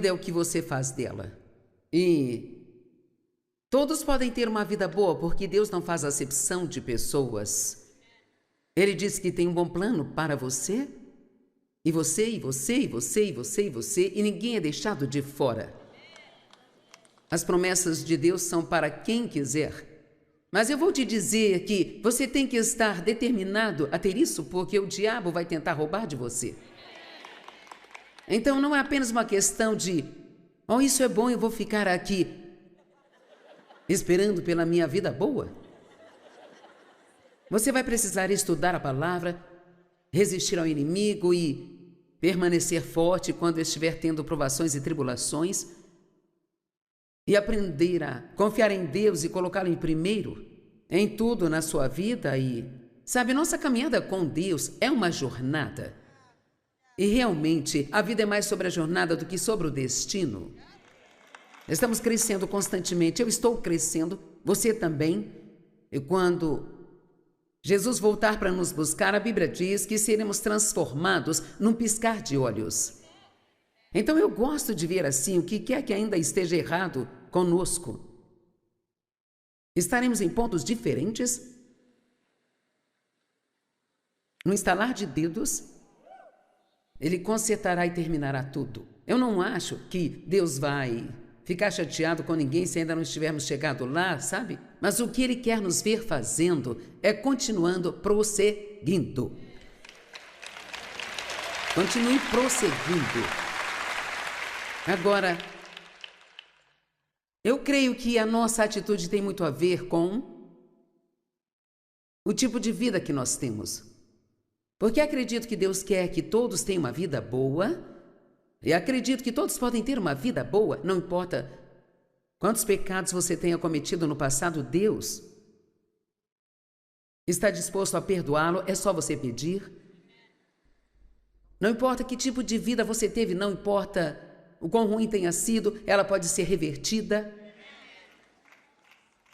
é o que você faz dela. E todos podem ter uma vida boa, porque Deus não faz acepção de pessoas. Ele diz que tem um bom plano para você, e você, e você, e você, e você, e você, e ninguém é deixado de fora. As promessas de Deus são para quem quiser. Mas eu vou te dizer que você tem que estar determinado a ter isso, porque o diabo vai tentar roubar de você. Então não é apenas uma questão de, oh, isso é bom, eu vou ficar aqui esperando pela minha vida boa. Você vai precisar estudar a palavra, resistir ao inimigo e permanecer forte quando estiver tendo provações e tribulações, e aprender a confiar em Deus e colocá-lo em primeiro em tudo na sua vida. E, sabe, nossa caminhada com Deus é uma jornada. E realmente, a vida é mais sobre a jornada do que sobre o destino. Estamos crescendo constantemente. Eu estou crescendo, você também. E quando Jesus voltar para nos buscar, a Bíblia diz que seremos transformados num piscar de olhos. Então eu gosto de ver assim o que quer que ainda esteja errado conosco. Estaremos em pontos diferentes. No estalar de dedos, Ele consertará e terminará tudo. Eu não acho que Deus vai ficar chateado com ninguém se ainda não estivermos chegado lá, sabe? Mas o que Ele quer nos ver fazendo é continuando prosseguindo. Continue prosseguindo. Agora, eu creio que a nossa atitude tem muito a ver com o tipo de vida que nós temos. Porque acredito que Deus quer que todos tenham uma vida boa, e acredito que todos podem ter uma vida boa, não importa quantos pecados você tenha cometido no passado, Deus está disposto a perdoá-lo, é só você pedir. Não importa que tipo de vida você teve, não importa o quão ruim tenha sido, ela pode ser revertida.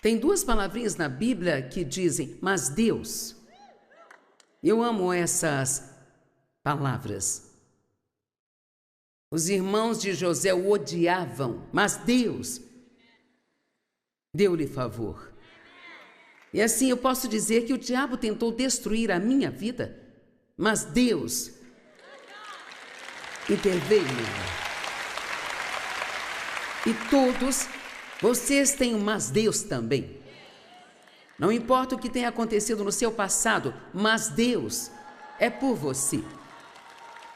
Tem duas palavrinhas na Bíblia que dizem, mas Deus. Eu amo essas palavras. Os irmãos de José o odiavam, mas Deus deu-lhe favor. E assim eu posso dizer que o diabo tentou destruir a minha vida, mas Deus interveio nela. E todos vocês têm um mas Deus também. Não importa o que tenha acontecido no seu passado, mas Deus é por você.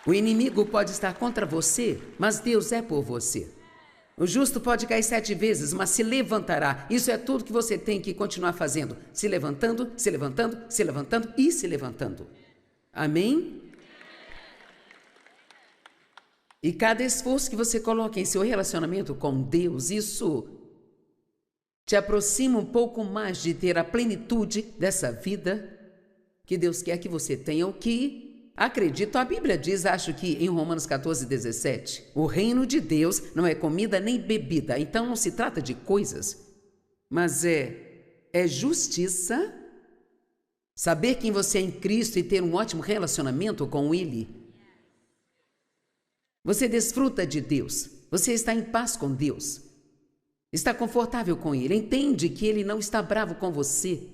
O inimigo pode estar contra você, mas Deus é por você. O justo pode cair 7 vezes, mas se levantará. Isso é tudo que você tem que continuar fazendo. Se levantando, se levantando, se levantando e se levantando. Amém? E cada esforço que você coloca em seu relacionamento com Deus, isso te aproxima um pouco mais de ter a plenitude dessa vida que Deus quer que você tenha, o que, acredito, a Bíblia diz, acho que em Romanos 14:17, o reino de Deus não é comida nem bebida, então não se trata de coisas, mas é justiça, saber quem você é em Cristo e ter um ótimo relacionamento com Ele. Você desfruta de Deus, você está em paz com Deus, está confortável com Ele, entende que Ele não está bravo com você.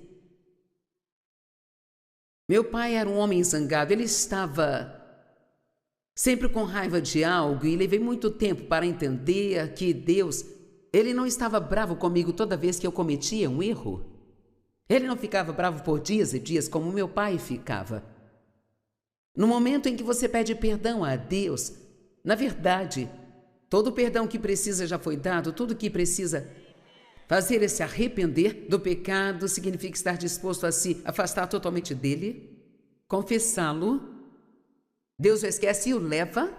Meu pai era um homem zangado, ele estava sempre com raiva de algo e levei muito tempo para entender que Deus, Ele não estava bravo comigo toda vez que eu cometia um erro. Ele não ficava bravo por dias e dias como meu pai ficava. No momento em que você pede perdão a Deus, na verdade, todo o perdão que precisa já foi dado, tudo que precisa fazer é se arrepender do pecado, significa estar disposto a se afastar totalmente dele, confessá-lo. Deus o esquece e o leva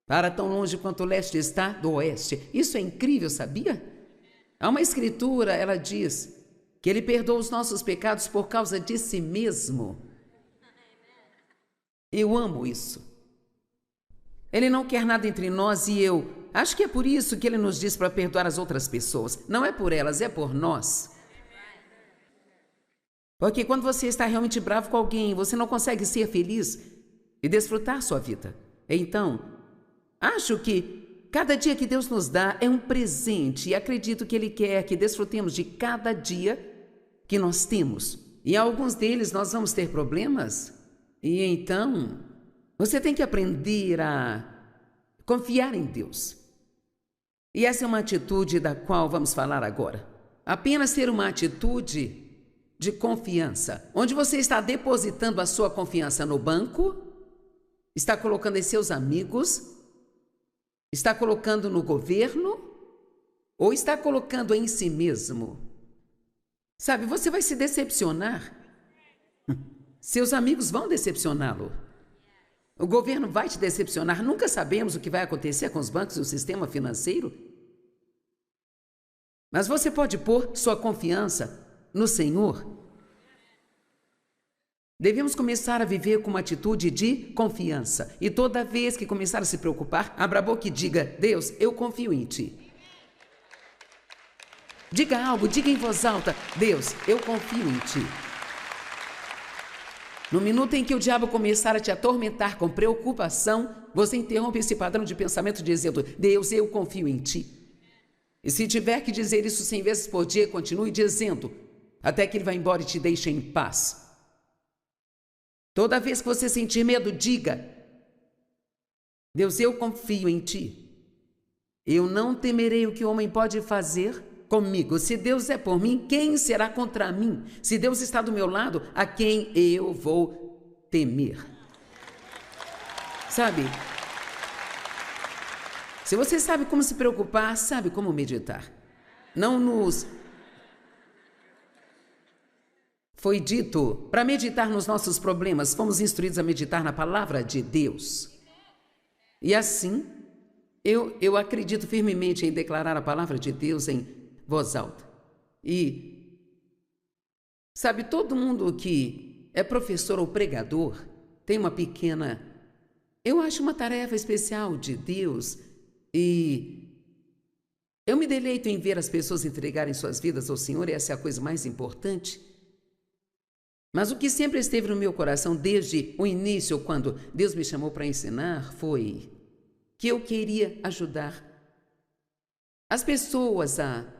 para tão longe quanto o leste está do oeste. Isso é incrível, sabia? Há uma escritura, ela diz que Ele perdoa os nossos pecados por causa de si mesmo. Eu amo isso. Ele não quer nada entre nós e eu acho que é por isso que Ele nos diz para perdoar as outras pessoas. Não é por elas, é por nós. Porque quando você está realmente bravo com alguém, você não consegue ser feliz e desfrutar sua vida. Então, acho que cada dia que Deus nos dá é um presente e acredito que Ele quer que desfrutemos de cada dia que nós temos. E alguns deles nós vamos ter problemas. E então, você tem que aprender a confiar em Deus. E essa é uma atitude da qual vamos falar agora. Apenas ter uma atitude de confiança, onde você está depositando a sua confiança no banco, está colocando em seus amigos, está colocando no governo ou está colocando em si mesmo. Sabe, você vai se decepcionar. Seus amigos vão decepcioná-lo. O governo vai te decepcionar. Nunca sabemos o que vai acontecer com os bancos e o sistema financeiro. Mas você pode pôr sua confiança no Senhor. Devemos começar a viver com uma atitude de confiança. E toda vez que começar a se preocupar, abra a boca e diga: Deus, eu confio em Ti. Diga algo, diga em voz alta: Deus, eu confio em Ti. No minuto em que o diabo começar a te atormentar com preocupação, você interrompe esse padrão de pensamento dizendo: Deus, eu confio em Ti. E se tiver que dizer isso 100 vezes por dia, continue dizendo, até que Ele vá embora e te deixe em paz. Toda vez que você sentir medo, diga: Deus, eu confio em Ti. Eu não temerei o que o homem pode fazer comigo. Se Deus é por mim, quem será contra mim? Se Deus está do meu lado, a quem eu vou temer? Sabe? Se você sabe como se preocupar, sabe como meditar. Não nos foi dito para meditar nos nossos problemas, fomos instruídos a meditar na palavra de Deus. E assim, eu acredito firmemente em declarar a palavra de Deus em voz alta. E, sabe, todo mundo que é professor ou pregador tem uma pequena, eu acho uma tarefa especial de Deus. E eu me deleito em ver as pessoas entregarem suas vidas ao Senhor, e essa é a coisa mais importante. Mas o que sempre esteve no meu coração desde o início, quando Deus me chamou para ensinar, foi que eu queria ajudar as pessoas a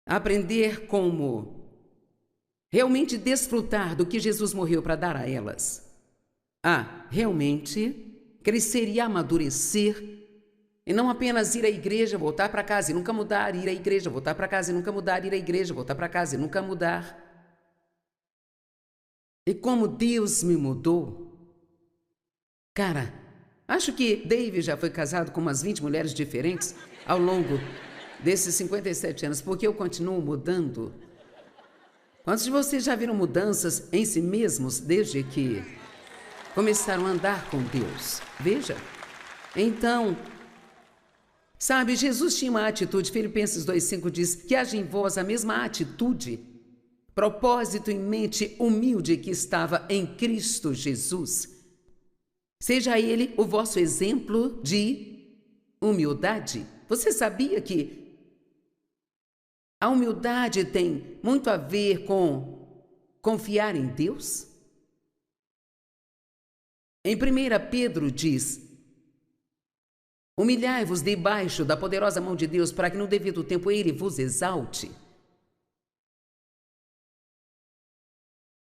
aprender como realmente desfrutar do que Jesus morreu para dar a elas, a realmente crescer e amadurecer, e não apenas ir à igreja, voltar para casa e nunca mudar, ir à igreja, voltar para casa e nunca mudar, ir à igreja, voltar para casa e nunca mudar. E como Deus me mudou. Cara, acho que David já foi casado com umas 20 mulheres diferentes ao longo desses 57 anos, porque eu continuo mudando. Quantos de vocês já viram mudanças em si mesmos desde que começaram a andar com Deus? Veja. Então, sabe, Jesus tinha uma atitude, Filipenses 2,5 diz, que haja em vós a mesma atitude, propósito em mente humilde que estava em Cristo Jesus. Seja Ele o vosso exemplo de humildade. Você sabia que a humildade tem muito a ver com confiar em Deus? Em 1 Pedro diz: humilhai-vos debaixo da poderosa mão de Deus, para que no devido tempo Ele vos exalte,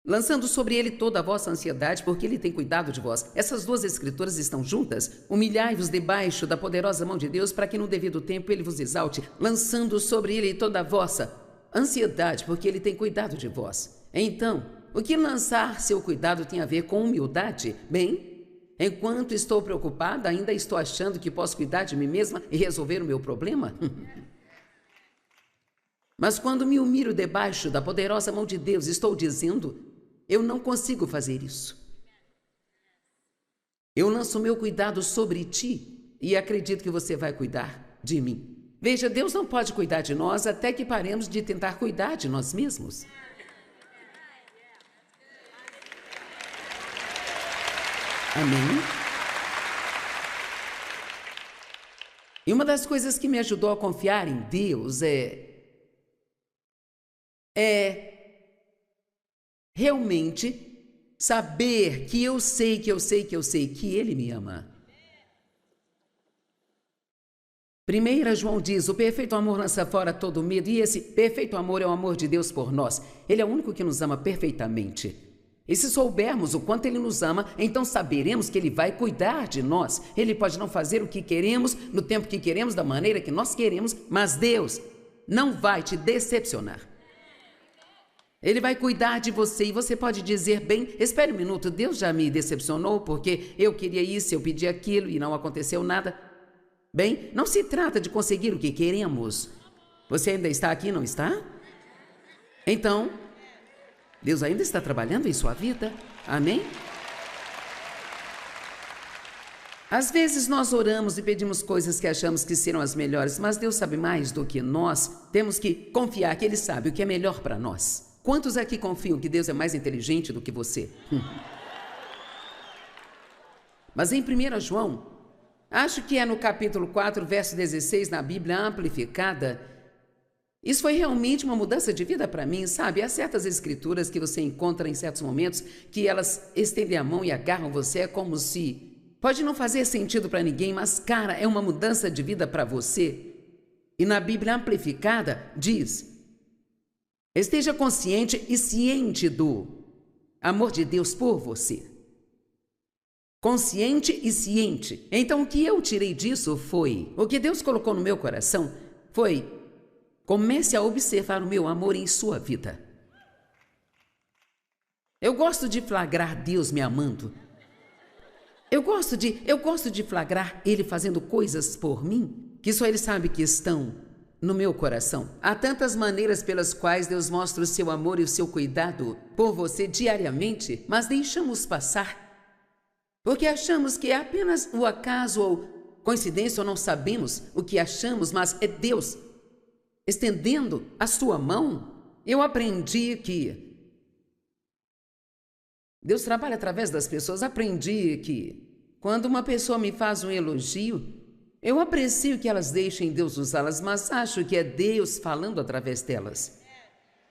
lançando sobre Ele toda a vossa ansiedade, porque Ele tem cuidado de vós. Essas duas escrituras estão juntas. Humilhai-vos debaixo da poderosa mão de Deus, para que no devido tempo Ele vos exalte, lançando sobre Ele toda a vossa ansiedade, porque Ele tem cuidado de vós. Então, o que lançar seu cuidado tem a ver com humildade? Bem, enquanto estou preocupada, ainda estou achando que posso cuidar de mim mesma e resolver o meu problema? Mas quando me humilho debaixo da poderosa mão de Deus, estou dizendo: eu não consigo fazer isso. Eu lanço meu cuidado sobre ti e acredito que você vai cuidar de mim. Veja, Deus não pode cuidar de nós até que paremos de tentar cuidar de nós mesmos. Amém? E uma das coisas que me ajudou a confiar em Deus é realmente saber que eu sei que Ele me ama. 1 João diz, o perfeito amor lança fora todo medo, e esse perfeito amor é o amor de Deus por nós. Ele é o único que nos ama perfeitamente. E se soubermos o quanto Ele nos ama, então saberemos que Ele vai cuidar de nós. Ele pode não fazer o que queremos, no tempo que queremos, da maneira que nós queremos, mas Deus não vai te decepcionar. Ele vai cuidar de você e você pode dizer, bem, espere um minuto, Deus já me decepcionou porque eu queria isso, eu pedi aquilo e não aconteceu nada. Bem, não se trata de conseguir o que queremos. Você ainda está aqui, não está? Então, Deus ainda está trabalhando em sua vida. Amém? Às vezes nós oramos e pedimos coisas que achamos que serão as melhores, mas Deus sabe mais do que nós. Temos que confiar que Ele sabe o que é melhor para nós. Quantos aqui confiam que Deus é mais inteligente do que você? Mas em 1 João, acho que é no capítulo 4, verso 16, na Bíblia Amplificada, isso foi realmente uma mudança de vida para mim, sabe? Há certas escrituras que você encontra em certos momentos que elas estendem a mão e agarram você, é como se... Pode não fazer sentido para ninguém, mas, cara, é uma mudança de vida para você. E na Bíblia Amplificada diz, esteja consciente e ciente do amor de Deus por você. Consciente e ciente. Então, o que eu tirei disso foi, o que Deus colocou no meu coração foi, comece a observar o meu amor em sua vida. Eu gosto de flagrar Deus me amando. Eu gosto de flagrar Ele fazendo coisas por mim, que só Ele sabe que estão no meu coração. Há tantas maneiras pelas quais Deus mostra o seu amor e o seu cuidado por você diariamente, mas deixamos passar. Porque achamos que é apenas o acaso ou coincidência, ou não sabemos o que achamos, mas é Deus estendendo a sua mão. Eu aprendi que Deus trabalha através das pessoas. Aprendi que quando uma pessoa me faz um elogio, eu aprecio que elas deixem Deus usá-las, mas acho que é Deus falando através delas,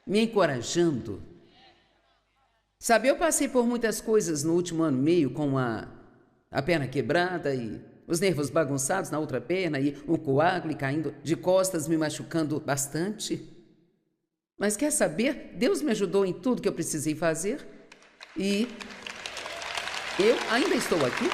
me encorajando. Sabe, eu passei por muitas coisas no último ano e meio, com a perna quebrada e os nervos bagunçados na outra perna e um coágulo caindo de costas, me machucando bastante. Mas quer saber? Deus me ajudou em tudo que eu precisei fazer e eu ainda estou aqui.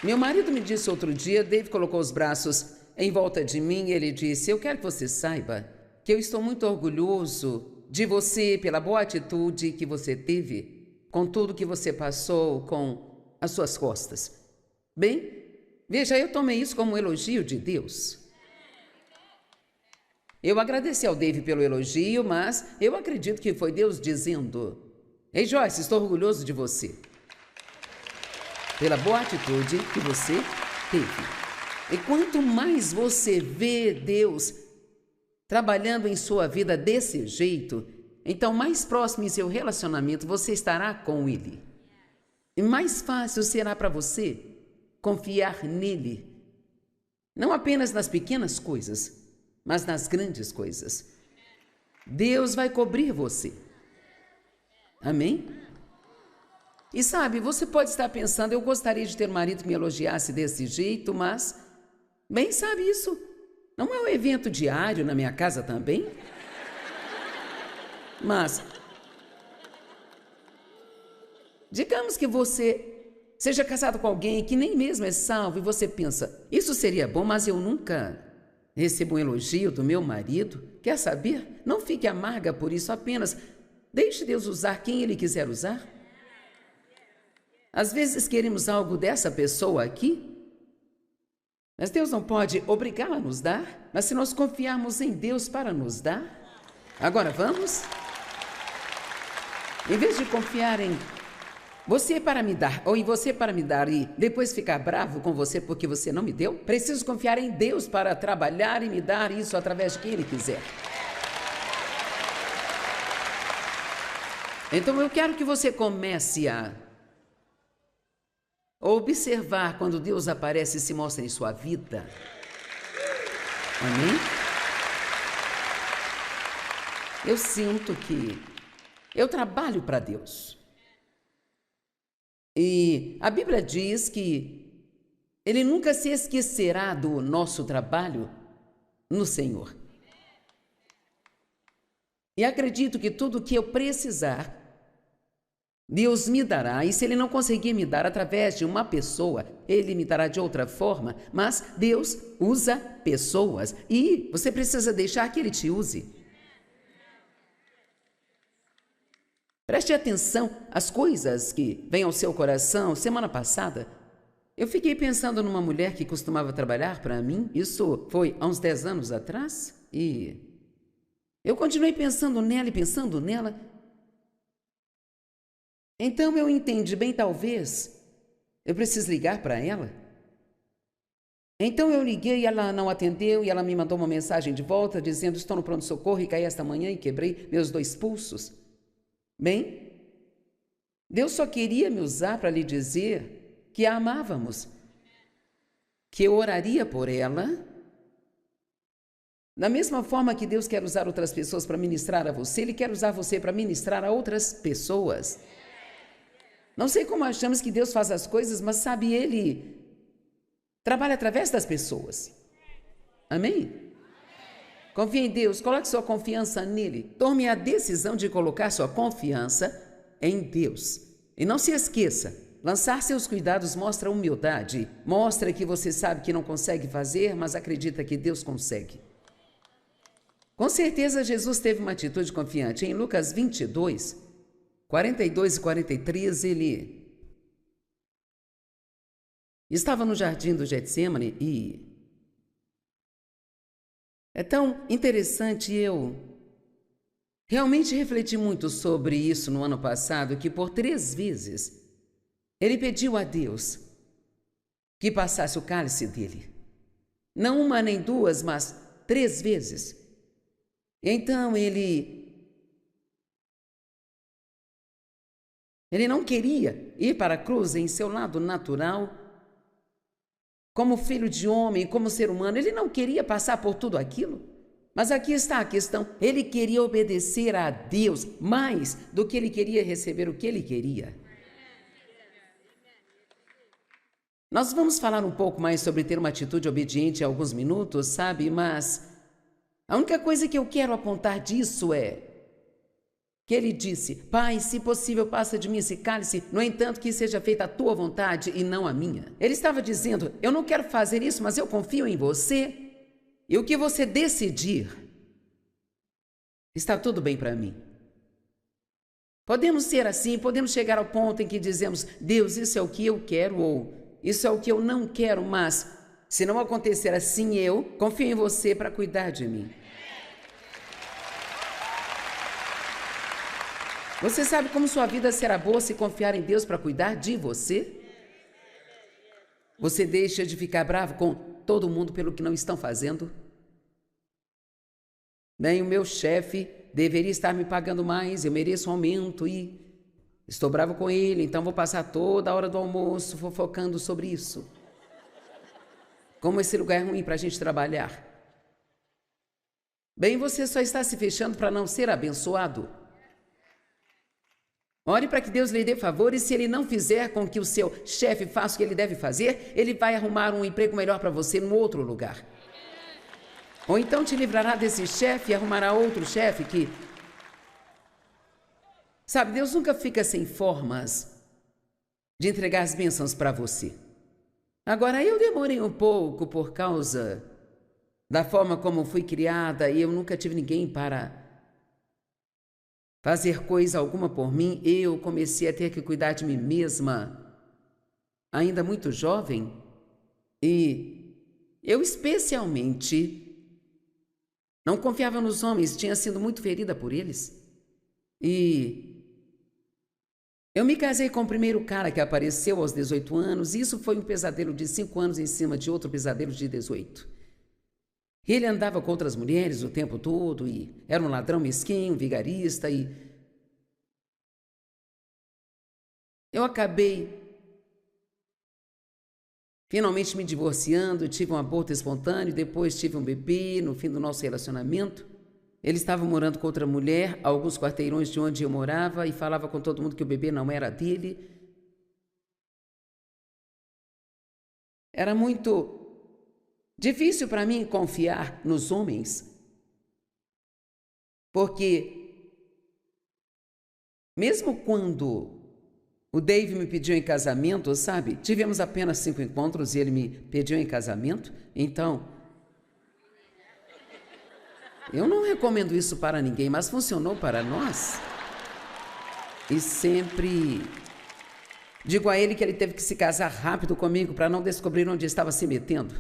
E meu marido me disse outro dia, Dave colocou os braços em volta de mim e ele disse, eu quero que você saiba que eu estou muito orgulhoso de você pela boa atitude que você teve com tudo que você passou com as suas costas. Bem, veja, eu tomei isso como um elogio de Deus. Eu agradeci ao Dave pelo elogio, mas eu acredito que foi Deus dizendo, ei Joyce, estou orgulhoso de você pela boa atitude que você teve. E quanto mais você vê Deus trabalhando em sua vida desse jeito, então mais próximo em seu relacionamento você estará com Ele. E mais fácil será para você confiar nele. Não apenas nas pequenas coisas, mas nas grandes coisas. Deus vai cobrir você. Amém? E sabe, você pode estar pensando, eu gostaria de ter um marido que me elogiasse desse jeito, mas, bem, sabe isso? Não é um evento diário na minha casa também? Mas, digamos que você seja casado com alguém que nem mesmo é salvo e você pensa, isso seria bom, mas eu nunca recebo um elogio do meu marido. Quer saber? Não fique amarga por isso, apenas deixe Deus usar quem Ele quiser usar. Às vezes queremos algo dessa pessoa aqui, mas Deus não pode obrigá-la a nos dar, mas se nós confiarmos em Deus para nos dar, agora vamos? Em vez de confiar em você para me dar, ou em você para me dar e depois ficar bravo com você porque você não me deu, preciso confiar em Deus para trabalhar e me dar isso através de quem Ele quiser. Então eu quero que você comece a observar quando Deus aparece e se mostra em sua vida. Amém? Eu sinto que eu trabalho para Deus. E a Bíblia diz que Ele nunca se esquecerá do nosso trabalho no Senhor. E acredito que tudo o que eu precisar, Deus me dará. E se Ele não conseguir me dar através de uma pessoa, Ele me dará de outra forma. Mas Deus usa pessoas e você precisa deixar que Ele te use. Preste atenção às coisas que vêm ao seu coração. Semana passada, eu fiquei pensando numa mulher que costumava trabalhar para mim. Isso foi há uns 10 anos atrás. E eu continuei pensando nela e pensando nela. Então eu entendi, bem, talvez eu precise ligar para ela. Então eu liguei e ela não atendeu e ela me mandou uma mensagem de volta dizendo: estou no pronto-socorro e caí esta manhã e quebrei meus 2 pulsos. Bem, Deus só queria me usar para lhe dizer que a amávamos, que eu oraria por ela. Da mesma forma que Deus quer usar outras pessoas para ministrar a você, Ele quer usar você para ministrar a outras pessoas. Não sei como achamos que Deus faz as coisas, mas sabe, Ele trabalha através das pessoas. Amém? Confie em Deus, coloque sua confiança nele. Tome a decisão de colocar sua confiança em Deus. E não se esqueça, lançar seus cuidados mostra humildade, mostra que você sabe que não consegue fazer, mas acredita que Deus consegue. Com certeza Jesus teve uma atitude confiante. Em Lucas 22, 42 e 43, ele estava no jardim do Getsemane e é tão interessante, eu realmente refleti muito sobre isso no ano passado, que por 3 vezes ele pediu a Deus que passasse o cálice dele. Não uma nem 2, mas 3 vezes. Então ele não queria ir para a cruz em seu lado natural, como filho de homem, como ser humano. Ele não queria passar por tudo aquilo. Mas aqui está a questão. Ele queria obedecer a Deus mais do que ele queria receber o que ele queria. Nós vamos falar um pouco mais sobre ter uma atitude obediente em alguns minutos, sabe? Mas a única coisa que eu quero apontar disso é que ele disse: Pai, se possível, passa de mim esse cálice, no entanto, que seja feita a tua vontade e não a minha. Ele estava dizendo: eu não quero fazer isso, mas eu confio em você. E o que você decidir, está tudo bem para mim. Podemos ser assim, podemos chegar ao ponto em que dizemos: Deus, isso é o que eu quero, ou isso é o que eu não quero, mas se não acontecer assim, eu confio em você para cuidar de mim. Você sabe como sua vida será boa se confiar em Deus para cuidar de você? Você deixa de ficar bravo com todo mundo pelo que não estão fazendo? Bem, o meu chefe deveria estar me pagando mais, eu mereço um aumento e estou bravo com ele, então vou passar toda a hora do almoço fofocando sobre isso. Como esse lugar é ruim para a gente trabalhar. Bem, você só está se fechando para não ser abençoado. Ore para que Deus lhe dê favor, e se Ele não fizer com que o seu chefe faça o que ele deve fazer, Ele vai arrumar um emprego melhor para você em outro lugar. Ou então te livrará desse chefe e arrumará outro chefe que... Sabe, Deus nunca fica sem formas de entregar as bênçãos para você. Agora, eu demorei um pouco por causa da forma como fui criada e eu nunca tive ninguém para fazer coisa alguma por mim. Eu comecei a ter que cuidar de mim mesma, ainda muito jovem, e eu especialmente não confiava nos homens, tinha sido muito ferida por eles. E eu me casei com o primeiro cara que apareceu aos 18 anos, e isso foi um pesadelo de 5 anos em cima de outro pesadelo de 18. Ele andava com outras mulheres o tempo todo e era um ladrão mesquinho, vigarista, e eu acabei finalmente me divorciando, tive um aborto espontâneo, depois tive um bebê no fim do nosso relacionamento. Ele estava morando com outra mulher, a alguns quarteirões de onde eu morava, e falava com todo mundo que o bebê não era dele. Era muito difícil para mim confiar nos homens, porque mesmo quando o Dave me pediu em casamento, sabe? Tivemos apenas 5 encontros e ele me pediu em casamento. Então, eu não recomendo isso para ninguém, mas funcionou para nós. E sempre digo a ele que ele teve que se casar rápido comigo para não descobrir onde estava se metendo.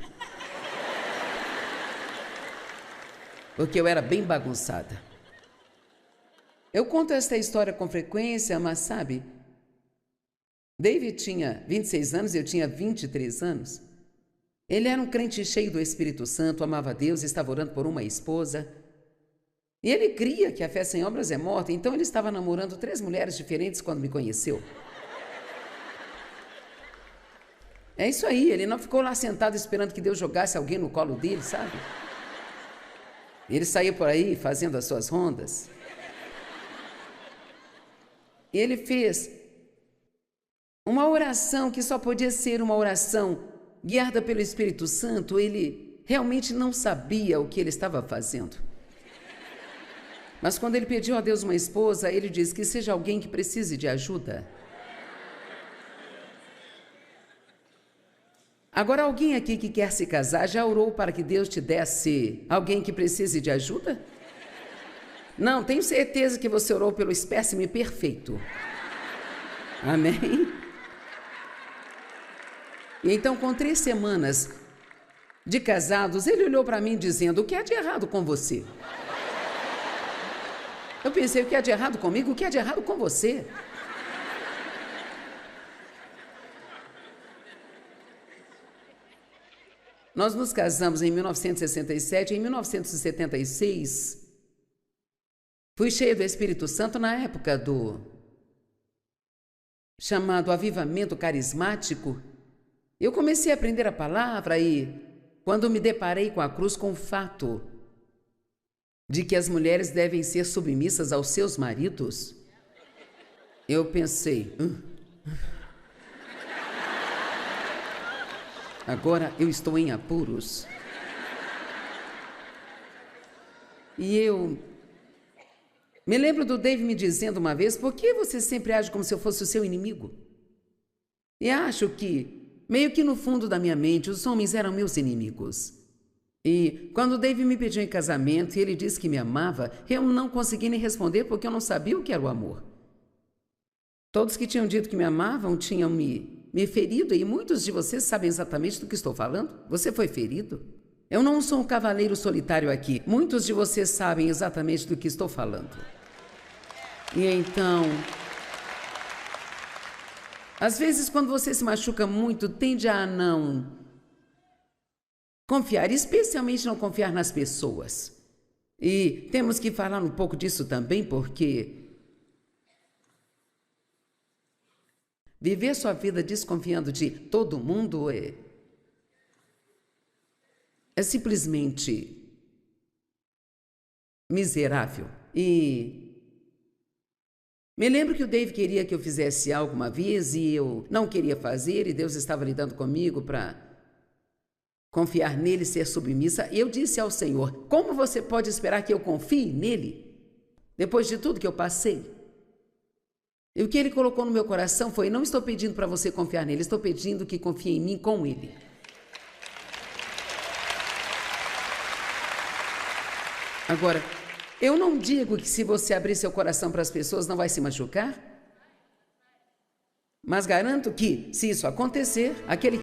Porque eu era bem bagunçada. Eu conto esta história com frequência, mas sabe, David tinha 26 anos e eu tinha 23 anos. Ele era um crente cheio do Espírito Santo, amava Deus, estava orando por uma esposa. E ele cria que a fé sem obras é morta, então ele estava namorando 3 mulheres diferentes quando me conheceu. É isso aí, ele não ficou lá sentado esperando que Deus jogasse alguém no colo dele, sabe? Ele saía por aí fazendo as suas rondas. E ele fez uma oração que só podia ser uma oração guiada pelo Espírito Santo. Ele realmente não sabia o que ele estava fazendo. Mas quando ele pediu a Deus uma esposa, ele disse que seja alguém que precise de ajuda. Agora, alguém aqui que quer se casar já orou para que Deus te desse alguém que precise de ajuda? Não, tenho certeza que você orou pelo espécime perfeito. Amém? E então, com 3 semanas de casados, ele olhou para mim dizendo: o que há de errado com você? Eu pensei: o que há de errado comigo? O que há de errado com você? Nós nos casamos em 1967. Em 1976, fui cheia do Espírito Santo na época do chamado avivamento carismático. Eu comecei a aprender a palavra e, quando me deparei com a cruz, com o fato de que as mulheres devem ser submissas aos seus maridos, eu pensei: agora eu estou em apuros. E eu me lembro do Dave me dizendo uma vez: por que você sempre age como se eu fosse o seu inimigo? E acho que, meio que no fundo da minha mente, os homens eram meus inimigos. E quando o Dave me pediu em casamento e ele disse que me amava, eu não consegui nem responder porque eu não sabia o que era o amor. Todos que tinham dito que me amavam tinham me ferido, e muitos de vocês sabem exatamente do que estou falando. Você foi ferido? Eu não sou um cavaleiro solitário aqui. Muitos de vocês sabem exatamente do que estou falando. E então, às vezes, quando você se machuca muito, tende a não confiar, especialmente não confiar nas pessoas. E temos que falar um pouco disso também, porque viver sua vida desconfiando de todo mundo é simplesmente miserável. E me lembro que o Dave queria que eu fizesse algo uma vez e eu não queria fazer, e Deus estava lidando comigo para confiar nele, ser submissa. E eu disse ao Senhor: como você pode esperar que eu confie nele depois de tudo que eu passei? E o que ele colocou no meu coração foi: não estou pedindo para você confiar nele, estou pedindo que confie em mim com ele. Agora, eu não digo que se você abrir seu coração para as pessoas não vai se machucar, mas garanto que, se isso acontecer, aquele